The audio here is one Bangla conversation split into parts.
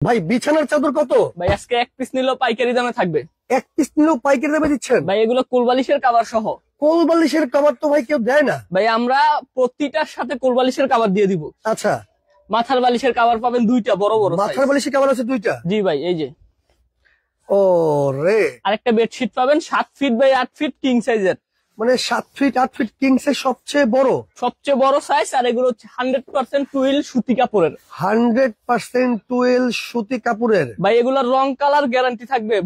ভাই বিছানার চাদর কত? ভাই আজকে এক পিস নিলেও পাইকারি দামে থাকবে। এক পিস নিলেও পাইকারি দামে দিচ্ছেন? ভাই এগুলো কোলবালিশের কভার সহ। কোল বালিশের কভার তো ভাই কেউ দেয় না। ভাই আমরা প্রতিটার সাথে কোলবালিশের কভার দিয়ে দিব। আচ্ছা, মাথার বালিশের কভার পাবেন দুইটা বড় বড় মাথার বালিশের কভার আছে দুইটা? জি ভাই এই যে। ও রে, আরেকটা বেডশিট পাবেন 7 ফিট বাই 8 ফিট কিং সাইজের। মানে 7 ফিট 8 ফিট কিংস এর সবচেয়ে বড় সাইজ। আর এগুলো 100% টুইল সুতি কাপড়ের। 100% টুয়েল সুতি কাপড়ের। ভাই এগুলোর রং কালার গ্যারান্টি থাকবে।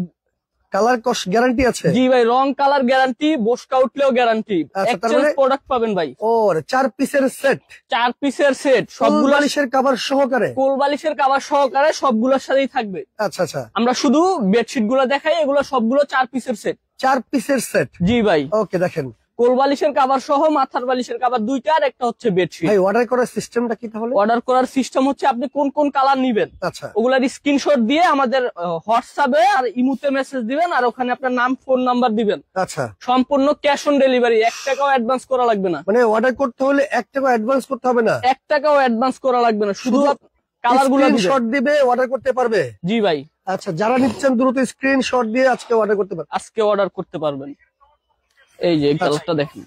কালার কস গ্যারান্টি আছে? জি ভাই, রং কালার গ্যারান্টি, বসকা উঠলেও গ্যারান্টি। আচ্ছা, তার এক্সচেঞ্জ মানে প্রোডাক্ট পাবেন ভাই। ও 4 পিসের সেট, 4 পিসের সেট, কোল সবগুলো বালিশের কভার সহকারে। কোলবালিশের কভার সহকারে সবগুলোর সাথেই থাকবে। আচ্ছা আচ্ছা, আমরা শুধু বেডশিট গুলো দেখাই, এগুলো সবগুলো 4 পিসের সেট। 4 পিসের সেট। জি ভাই, ওকে, দেখেন কোলবালিশের কভার সহ মাথার বালিশের কভার দুইটা, আর একটা হচ্ছে বেডশিট। ভাই অর্ডার করার সিস্টেমটা কি তাহলে? অর্ডার করার সিস্টেম হচ্ছে আপনি কোন কোন কালার নিবেন আচ্ছা, ওগুলার স্ক্রিনশট দিয়ে আমাদের হোয়াটসঅ্যাপে আর ইমুতে মেসেজ দিবেন, আর ওখানে আপনার নাম ফোন নাম্বার দিবেন। আচ্ছা, সম্পূর্ণ ক্যাশ অন ডেলিভারি, 1 টাকাও অ্যাডভান্স করা লাগবে না। মানে অর্ডার করতে হলে 1 টাকা অ্যাডভান্স করতে হবে না? 1 টাকাও অ্যাডভান্স করা লাগবে না, শুধু কালার গুলো স্ক্রিনশট দিবে, অর্ডার করতে পারবে। জি ভাই, আচ্ছা, যারা নিচ্ছেন দ্রুত স্ক্রিনশট দিয়ে আজকে অর্ডার করতে পারবে। আজকে অর্ডার করতে পারবেন। এই যে কালারটা দেখেন।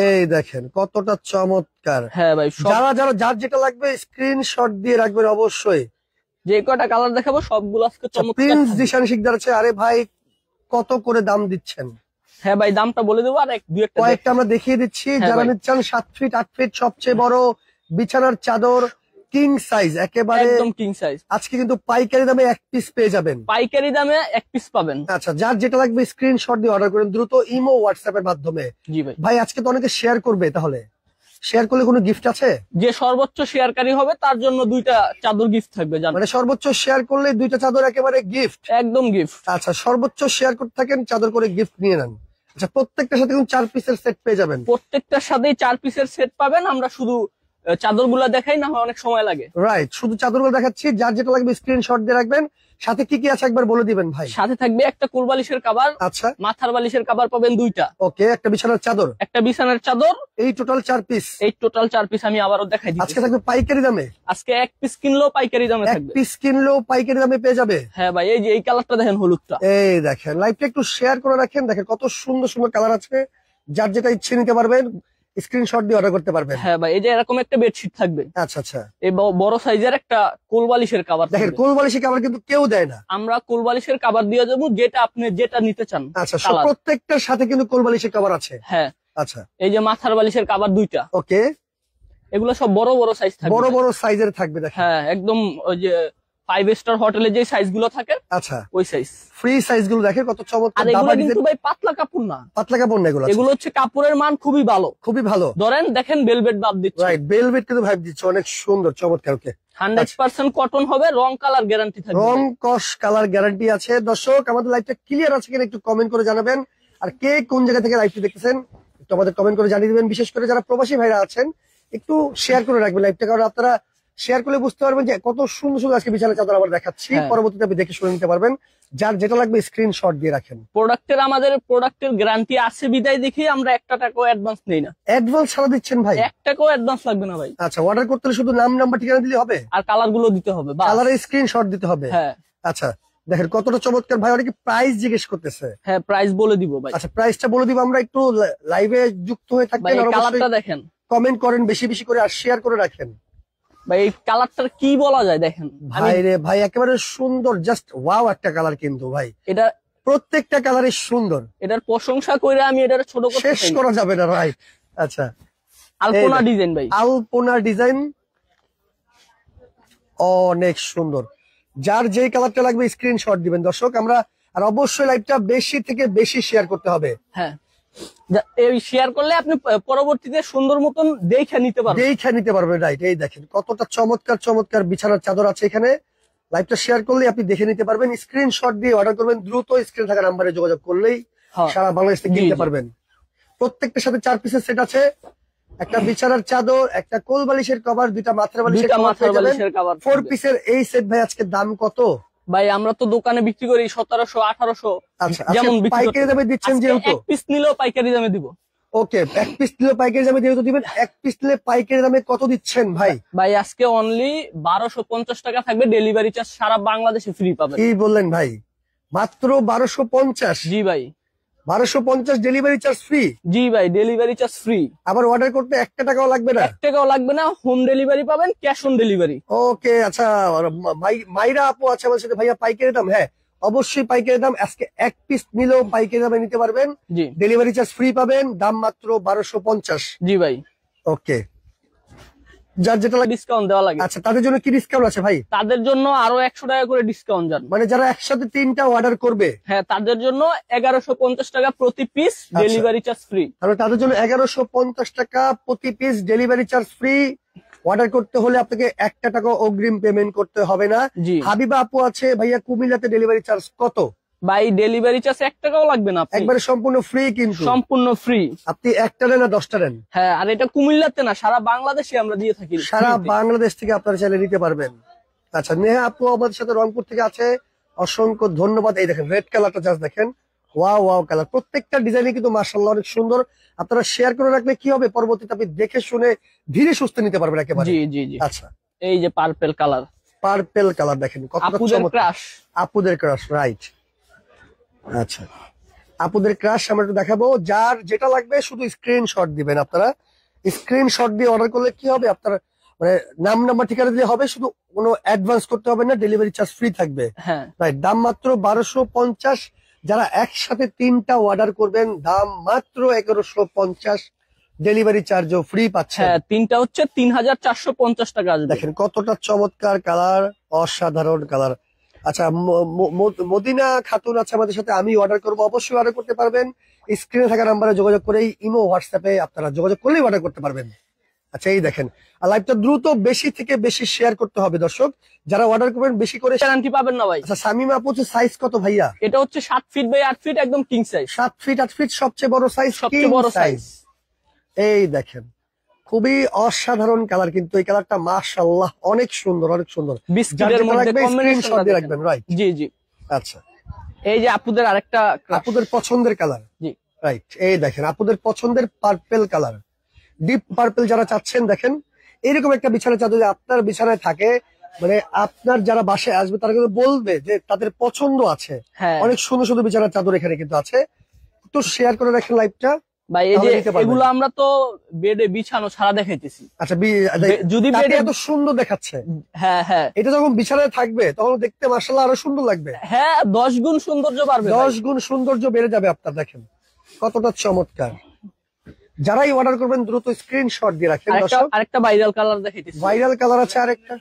এই দেখেন কতটা চমৎকার। হ্যাঁ ভাই, যার যেটা লাগবে স্ক্রিনশট দিয়ে রাখবেন অবশ্যই। যে কয়টা কালার দেখাবো সবগুলো আজকে চমৎকার প্রিন্স থাকবে। জিশান শিকদার আছে। আরে ভাই, কত করে দাম দিচ্ছেন? হ্যাঁ ভাই, দামটা বলে দেবো, আর দুই একটা কয়েকটা আমরা দেখিয়ে দিচ্ছি। হ্যাঁ যারা ভাই। নিচ্ছেন 7 ফিট 8 ফিট সবচেয়ে বড় বিছানার চাদর কিং সাইজ একেবারে, একদম কিং সাইজ, আজকে কিন্তু পাইকারি দামে 1 পিস পেয়ে যাবেন। পাইকারি দামে 1 পিস পাবেন। আচ্ছা, যার যেটা লাগবে স্ক্রিনশট দিয়ে অর্ডার করেন দ্রুত ইমো হোয়াটসঅ্যাপ এর মাধ্যমে। জি ভাই। ভাই আজকে তো অনেকে শেয়ার করবে, তাহলে শেয়ার করলে কোনো গিফট আছে? যে সর্বোচ্চ শেয়ারকারী হবে তার জন্য 2টা চাদর গিফট থাকবে, জানেন। মানে সর্বোচ্চ শেয়ার করলে 2টা চাদর একেবারে গিফট? একদম গিফট। আচ্ছা, সর্বোচ্চ শেয়ার করতে থাকেন, চাদর করে গিফট নিয়ে নেন। আচ্ছা, প্রত্যেকটার সাথে কিন্তু 4 পিসের সেট পেয়ে যাবেন। প্রত্যেকটার সাথেই 4 পিসের সেট পাবেন। আমরা শুধু চাদরগুলো দেখাই, না হয় অনেক সময় লাগে। রাইট, শুধু চাদরগুলো দেখাচ্ছি। যার যেটা লাগবে স্ক্রিনশট দিয়ে রাখবেন। সাথে কি কি আছে একবার বলে দিবেন ভাই। সাথে থাকবে একটা কোলবালিশের কভার, আচ্ছা, মাথার বালিশের কভার পাবেন 2টা, ওকে, একটা বিছানার চাদর, একটা বিছানার চাদর। এই টোটাল 4 পিস। এই টোটাল 4 পিস আমি আবারও দেখাই দিচ্ছি। আজকে থাকবে পাইকারি দামে। আজকে 1 পিস কিনলেও পাইকারি দামে 1 থাকবে। পিস কিনলেও পাইকারি দামে পেয়ে যাবে। হ্যাঁ ভাই, এই যে এই কালারটা দেখেন, হলুদটা। এই দেখেন, লাইভটা একটু শেয়ার করে রাখেন। দেখেন কত সুন্দর সুন্দর কালার আছে। যার যেটা ইচ্ছে নিতে পারবেন, স্ক্রিনশট দিয়ে অর্ডার করতে পারবেন। হ্যাঁ ভাই, এই যে এরকম একটা বেডশিট থাকবে। আচ্ছা আচ্ছা, এই বড় সাইজের একটা কোলবালিশের কভার দেখেন কোল বালিশের কভার কিন্তু কেউ দেয় না। আমরা কোলবালিশের কভার দিয়ে দেবো, যেটা আপনি যেটা নিতে চান। আচ্ছা, কালার। প্রত্যেকটার সাথে কিন্তু কোল বালিশের কভার আছে। হ্যাঁ, আচ্ছা, এই যে মাথার বালিশের কভার 2টা, ওকে, এগুলো সব বড় বড় সাইজ থাকবে। বড় বড় সাইজের থাকবে। দেখেন, হ্যাঁ, একদম ওই যে 5 স্টার হোটেলে যে সাইজ গুলো থাকে, আচ্ছা, ওই সাইজ। ফ্রি সাইজ গুলো দেখেন কত চমৎকার। আর এগুলো কিন্তু ভাই পাতলা কাপড় না, পাতলা কাপড় না এগুলো। এগুলো হচ্ছে কাপড়ের মান খুবই ভালো, খুবই ভালো। ধরেন দেখেন ভেলভেট ভাব দিচ্ছে। রাইট, ভেলভেট কিন্তু ভাইব দিচ্ছে, অনেক সুন্দর চমৎকার। ওকে, 100% কটন হবে, রং কালার গ্যারান্টি থাকবে। রং কস কালার গ্যারান্টি আছে। দর্শক, আমাদের লাইভটা ক্লিয়ার আছে কিনা একটু কমেন্ট করে জানাবেন। আর কে কোন জায়গা থেকে লাইভটি দেখতেছেন একটু আমাদের কমেন্ট করে জানিয়ে দিবেন। বিশেষ করে যারা প্রবাসী ভাইরা আছেন একটু শেয়ার করে রাখবেন লাইভটা, কারণ আপনারা শেয়ার করলে বুঝতে পারবেন যে কত সুন্দর সুন্দর আজকে বিছানা চাদর আবার দেখাচ্ছি। হ্যাঁ। পরবর্তীতে আপনি দেখে শুনে নিতে পারবেন। যার যেটা লাগবে স্ক্রিনশট দিয়ে রাখেন। আমাদের প্রোডাক্টের গ্যারান্টি আছে বিদায় দেখি আমরা 1 টাকাও অ্যাডভান্স নেই না। অ্যাডভান্স ছাড়া দিচ্ছেন ভাই? 1 টাকাও অ্যাডভান্স লাগবে না ভাই। আচ্ছা, অর্ডার করতে হলে শুধু নাম নাম্বার ঠিকানা দিলে হবে, আর কালার গুলো দিতে হবে, বাস। কালারের স্ক্রিনশট দিতে হবে। হ্যাঁ। আচ্ছা, দেখেন কতটা চমৎকার। ভাই অনেকে প্রাইস জিজ্ঞেস করতেছে। হ্যাঁ, প্রাইস বলে দিব ভাই। আচ্ছা, প্রাইসটা বলে দিব। আমরা একটু লাইভে যুক্ত হয়ে ভাই থাকবেন। কালারটা দেখেন, কমেন্ট করেন বেশি বেশি করে, আর শেয়ার করে রাখেন। ভাই এই কালারটার কি বলা যায় দেখেন। ভাই রে ভাই, একেবারে সুন্দর, জাস্ট ওয়াও একটা কালার কিন্তু ভাই। এটা প্রত্যেকটা কালারই সুন্দর, এটার প্রশংসা করে আমি এটার ছোট করতে শেষ চাই না। করা যাবে না। রাইট, আচ্ছা, আলপনা এই ডিজাইন ভাই, আলপনা ডিজাইন অনেক সুন্দর। যার যেই কালারটা লাগবে স্ক্রিনশট দিবেন দর্শক। আমরা আর অবশ্যই লাইভটা বেশি থেকে বেশি শেয়ার করতে হবে। হ্যাঁ, এই শেয়ার করলে আপনি পরবর্তীতে সুন্দর মতন দেখে নিতে পারবেন। দেখে নিতে পারবেন। রাইট, এই দেখেন কতটা চমৎকার চমৎকার বিছানার চাদর আছে এখানে। লাইভটা শেয়ার করলে আপনি দেখে নিতে পারবেন। স্ক্রিনশট দিয়ে অর্ডার করবেন, দ্রুত স্ক্রিনে থাকা নাম্বারে যোগাযোগ করলেই হ্যাঁ। সারা বাংলাদেশ থেকে জি, কিনতে জি। পারবেন। প্রত্যেকটার সাথে 4 পিসের সেট আছে। একটা বিছানার চাদর, একটা কোল বালিশের কভার, 2টা মাথার বালিশের দুইটা কভার মাথার পেয়ে যাবেন। বালিশের কভার 4 পিসের এই সেট ভাই আজকে দাম কত? ভাই আমরা তো দোকানে বিক্রি করি 1700 1800, আচ্ছা, যেমন বিক্রি পাইকারি দামে দিচ্ছেন যেহেতু। 1 পিস নিলেও পাইকারি দামে দিব। ওকে, এক পিস নিলে পাইকারি দামে যেহেতু দিবেন, এক পিস নিলে পাইকারি দামে কত দিচ্ছেন ভাই? ভাই আজকে অনলি 1250 টাকা থাকবে, ডেলিভারি চার্জ সারা বাংলাদেশে ফ্রি পাবেন। কি বললেন ভাই, মাত্র 1250? জি ভাই, 1250 ডেলিভারি চার্জ ফ্রি? জি ভাই, ডেলিভারি চার্জ ফ্রি। আবার অর্ডার করতে 1 টাকাও লাগবে না? 1 টাকাও লাগবে না, হোম ডেলিভারি পাবেন, ক্যাশ অন ডেলিভারি। ওকে, আচ্ছা। মাইরা আপু আছে আমার সাথে, ভাইয়া পাইকারি দাম? হ্যাঁ অবশ্যই পাইকারি দাম, আজকে এক পিস নিলেও পাইকারি দামে নিতে পারবেন, জি ডেলিভারি চার্জ ফ্রি পাবেন, দাম মাত্র 1250। জি ভাই, ওকে, যার যেটা লাগে। ডিসকাউন্ট দেওয়া লাগে। আচ্ছা, তাদের জন্য কি ডিসকাউন্ট আছে ভাই? তাদের জন্য আরো 100 টাকা করে ডিসকাউন্ট যান। মানে যারা একসাথে 3টা অর্ডার করবে, হ্যাঁ তাদের জন্য 1150 টাকা প্রতি পিস, ডেলিভারি চার্জ ফ্রি। তাহলে তাদের জন্য 1150 টাকা প্রতি piece, delivery charge free. Order করতে হলে আপনাকে 1 টাকা অগ্রিম পেমেন্ট করতে হবে না। জি হাবিবা আপু আছে, ভাইয়া কুমিল্লাতে ডেলিভারি চার্জ কত? ভাই, ডেলিভারি চার্জ 1 টাকাও লাগবে না, একবারে সম্পূর্ণ ফ্রি, কিন্তু সম্পূর্ণ ফ্রি। আপনি 1টা নেন না 10টা নেন, হ্যাঁ, আর এটা কুমিল্লাতে না, সারা বাংলাদেশে আমরা দিয়ে থাকি। সারা free তে। বাংলাদেশ থেকে আপনারা চাইলে নিতে পারবেন। আচ্ছা, নেহা আপু আমাদের সাথে রংপুর থেকে আছে, অসংখ্য ধন্যবাদ। এই দেখেন রেড কালারটা, জাস্ট দেখেন, ওয়াও ওয়াও কালার, প্রত্যেকটা ডিজাইনে কিন্তু মাশাআল্লাহ অনেক সুন্দর। আপনারা শেয়ার করে রাখলে কি হবে, পরবর্তীতে আপনি দেখে শুনে ধীরে সুস্থে নিতে পারবেন একেবারে। জি জি জি, আচ্ছা, এই যে পার্পল কালার, পার্পল কালার দেখেন কতটা আপুদের চমৎকার। ক্রাশ। আপুদের ক্রাশ, রাইট। আচ্ছা, আপুদের ক্রাশ আমরা একটু দেখাবো। যার যেটা লাগবে শুধু স্ক্রিনশট দিবেন আপনারা। স্ক্রিনশট দিয়ে অর্ডার করলে কি হবে, আপনার মানে নাম নাম্বার ঠিকানা দিলে হবে, শুধু কোনো অ্যাডভান্স করতে হবে না, ডেলিভারি চার্জ ফ্রি থাকবে। হ্যাঁ রাইট, দাম মাত্র 1250। যারা একসাথে 3টা অর্ডার করবেন, দাম মাত্র 1150, ডেলিভারি চার্জও ফ্রি পাচ্ছেন। হ্যাঁ, তিনটা হচ্ছে 3450 টাকা আসবে। দেখেন কতটা চমৎকার কালার, অসাধারণ কালার। আচ্ছা, মদিনা খাতুন আছে আমাদের সাথে, আমি অর্ডার করবো, অবশ্যই অর্ডার করতে পারবেন। স্ক্রিনে থাকা নাম্বারে যোগাযোগ করেই, ইমো হোয়াটসঅ্যাপে আপনারা যোগাযোগ করলেই অর্ডার করতে পারবেন। আচ্ছা, এই দেখেন, আর লাইভটা দ্রুত বেশি থেকে বেশি শেয়ার করতে হবে দর্শক, যারা অর্ডার করবেন বেশি করে। গ্যারান্টি পাবেন না ভাই। আচ্ছা, সামিমা আপু হচ্ছে সাইজ কত ভাইয়া? এটা হচ্ছে 7 ফিট বাই 8 ফিট, একদম কিং সাইজ। 7 ফিট 8 ফিট, সবচেয়ে বড় সাইজ, সবচেয়ে বড় সাইজ। এই দেখেন, খুবই অসাধারণ কালার, কিন্তু এই কালারটা মাশাআল্লাহ অনেক সুন্দর, অনেক সুন্দর। বিস্কিটের মধ্যে কম্বিনেশন স্ক্রিনশট দিয়ে রাখবেন, রাইট। জি জি, আচ্ছা, এই যে আপুদের আরেকটা crush। আপুদের পছন্দের কালার, জি রাইট। এই দেখেন আপুদের পছন্দের পার্পল কালার, ডিপ পার্পল যারা চাচ্ছেন, দেখেন এরকম একটা বিছানা চাদর যদি আপনার বিছানায় থাকে, মানে আপনার যারা বাসায় আসবে তারা কিন্তু বলবে যে তাদের পছন্দ আছে। হ্যাঁ অনেক সুন্দর সুন্দর বিছানার চাদর এখানে কিন্তু আছে। একটু শেয়ার করে রাখেন লাইভটা। ভাই, এই যে তাহলে নিতে পারবেন। এগুলো আমরা তো বেডে বিছানো ছাড়া দেখাইতেছি। আচ্ছা, যদি তাতে বেডে, এত সুন্দর দেখাচ্ছে, হ্যাঁ হ্যাঁ এটা যখন বিছানায় থাকবে তখন দেখতে মাশাআল্লাহ আরো সুন্দর লাগবে। হ্যাঁ, 10 গুণ সৌন্দর্য বাড়বে ভাই। 10 গুণ সৌন্দর্য বেড়ে যাবে আপনার। দেখেন কতটা চমৎকার। যারাই অর্ডার করবেন দ্রুত স্ক্রিনশট দিয়ে রাখেন দর্শক। আরেকটা ভাইরাল কালার দেখাইতেছি। ভাইরাল কালার আছে, আরেকটা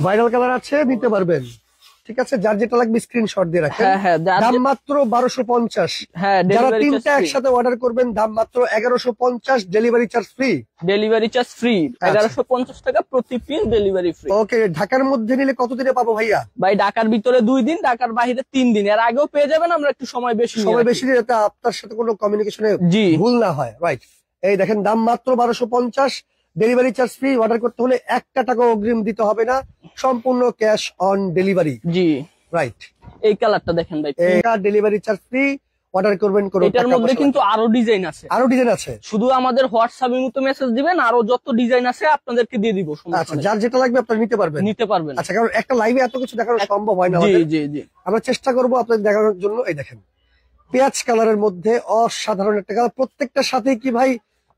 ভাইরাল কালার আছে, নিতে পারবেন। ঠিক আছে, যার যেটা লাগবে স্ক্রিনশট দিয়ে রাখেন। হ্যাঁ হ্যাঁ, দাম মাত্র 1250। হ্যাঁ, যারা ডেলিভারি 3টা চার্জ একসাথে অর্ডার করবেন, দাম মাত্র 1150, delivery charge free. Delivery charge free, 1150 টাকা প্রতি পিস, ডেলিভারি ফ্রি। ওকে, ঢাকার মধ্যে নিলে কত দিনে পাবো ভাইয়া? ভাই, ঢাকার ভিতরে 2 দিন, ঢাকার বাইরে 3 দিন। এর আগেও পেয়ে যাবেন, আমরা একটু সময় বেশি নিয়ে সময় রাখি। বেশি দিয়ে যাতে আপনার সাথে কোনো কমিউনিকেশনে জি ভুল না হয়, রাইট। এই দেখেন, দাম মাত্র 1250, ডেলিভারি চার্জ ফ্রি। অর্ডার করতে হলে 1 টাকা অগ্রিম দিতে হবে না, সম্পূর্ণ cash on delivery, G. Right. এই কালারটা দেখেন ভাই, এটা ডেলিভারি চার্জ ফ্রি। অর্ডার করবেন, কোনো এটার টাকা মধ্যে পয়সা কিন্তু লাগবে না। আরো ডিজাইন আছে। আরো ডিজাইন আছে। শুধু আমাদের হোয়াটসঅ্যাপে মতো মেসেজ দিবেন, আরো যত ডিজাইন আছে আপনাদেরকে দিয়ে দিব, সমস্যা আচ্ছা, নেই। যার যেটা লাগবে আপনারা নিতে পারবেন। নিতে পারবেন। আচ্ছা, কারণ একটা লাইভে এত কিছু দেখানো সম্ভব হয় না জি আমাদের। জি জি, আমরা চেষ্টা করবো আপনাদের দেখানোর জন্য। এই দেখেন, পেঁয়াজ কালারের মধ্যে অসাধারণ একটা কালার। প্রত্যেকটার সাথে কি ভাই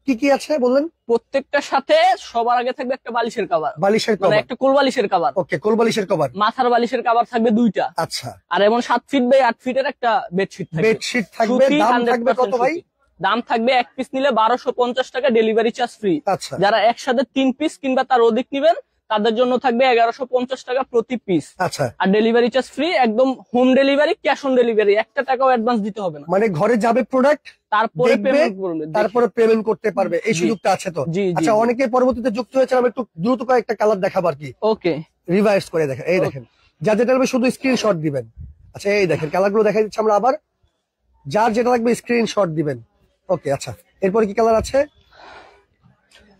কি কি আছে বললেন? প্রত্যেকটার সাথে সবার আগে থাকবে একটা বালিশের কভার, বালিশের মানে কভার, একটা কোল বালিশের কভার। ওকে, কোল বালিশের কভার, মাথার বালিশের কভার থাকবে 2টা। আচ্ছা। আর এমন 7 ফিট বাই 8 ফিটের একটা বেডশিট থাকবে। বেডশিট থাকবে, সুতি, দাম 100% থাকবে কত ভাই? সুতি। দাম থাকবে এক পিস নিলে 1250 টাকা, ডেলিভারি চার্জ ফ্রি। আচ্ছা যারা একসাথে 3 পিস কিংবা তার অধিক নিবেন তাদের জন্য থাকবে 1150 টাকা প্রতি পিস। আচ্ছা, আর ডেলিভারি চার্জ ফ্রি, একদম home delivery, cash on delivery, 1 টাকাও অ্যাডভান্স দিতে হবে না। মানে ঘরে যাবে প্রোডাক্ট, তারপরে দেখবে, পেমেন্ট করবে, তারপরে পেমেন্ট করতে পারবে, এই জি। সুযোগটা আছে তো? জি, জি, আচ্ছা, জি। অনেকে পরবর্তীতে যুক্ত হয়েছে, আমি একটু দ্রুত কয়েকটা কালার দেখাবো আর কি, ওকে, রিভাইস করে দেখেন। এই দেখেন, যার যেটা লাগবে শুধু স্ক্রিনশট দিবেন। আচ্ছা, এই দেখেন কালারগুলো দেখাই দিচ্ছি আমরা আবার। যার যেটা লাগবে স্ক্রিনশট দিবেন। ওকে, আচ্ছা, এরপরে কি কালার আছে?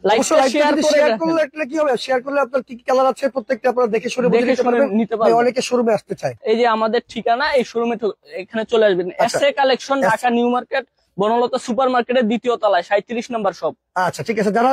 অবশ্যই লাইকটা শেয়ার করে শেয়ার রাখেন। করলে একটা কি হবে, শেয়ার করলে আপনার কি কি কালার আছে প্রত্যেকটা আপনারা দেখে শুনে বুঝে দেখে নিতে শুনে পারবেন। নিতে পারবেন। অনেকে শোরুমে আসতে চায়। এই যে আমাদের ঠিকানা, এই শোরুমে এখানে চলে আসবেন। আচ্ছা। SA collection, Dhaka new market, Banalata super মার্কেটের 2য় তলায় 37 নম্বর শপ। আচ্ছা ঠিক আছে, যারা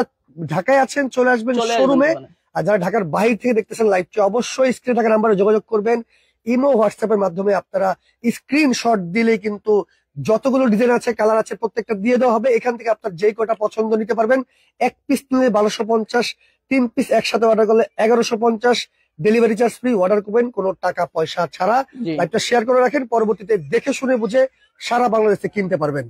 ঢাকায় আছেন চলে আসবেন চলে শোরুমে, আসবেন দোকানে। আর যারা ঢাকার বাইরে থেকে দেখতেছেন লাইভটি অবশ্যই স্ক্রিনে থাকা নাম্বারে যোগাযোগ করবেন। ইমো হোয়াটসঅ্যাপের মাধ্যমে আপনারা স্ক্রিনশট দিলেই কিন্তু যতগুলো ডিজাইন আছে কালার আছে প্রত্যেকটা দিয়ে দেওয়া হবে। এখান থেকে আপনার যেই কটা পছন্দ নিতে পারবেন। এক পিস নিলে 1250, 3 পিস একসাথে অর্ডার করলে 1150, ডেলিভারি চার্জ ফ্রি। অর্ডার করবেন কোনো টাকা পয়সা ছাড়া। জি। লাইভটা শেয়ার করে রাখেন, পরবর্তীতে দেখে শুনে বুঝে সারা বাংলাদেশে কিনতে পারবেন।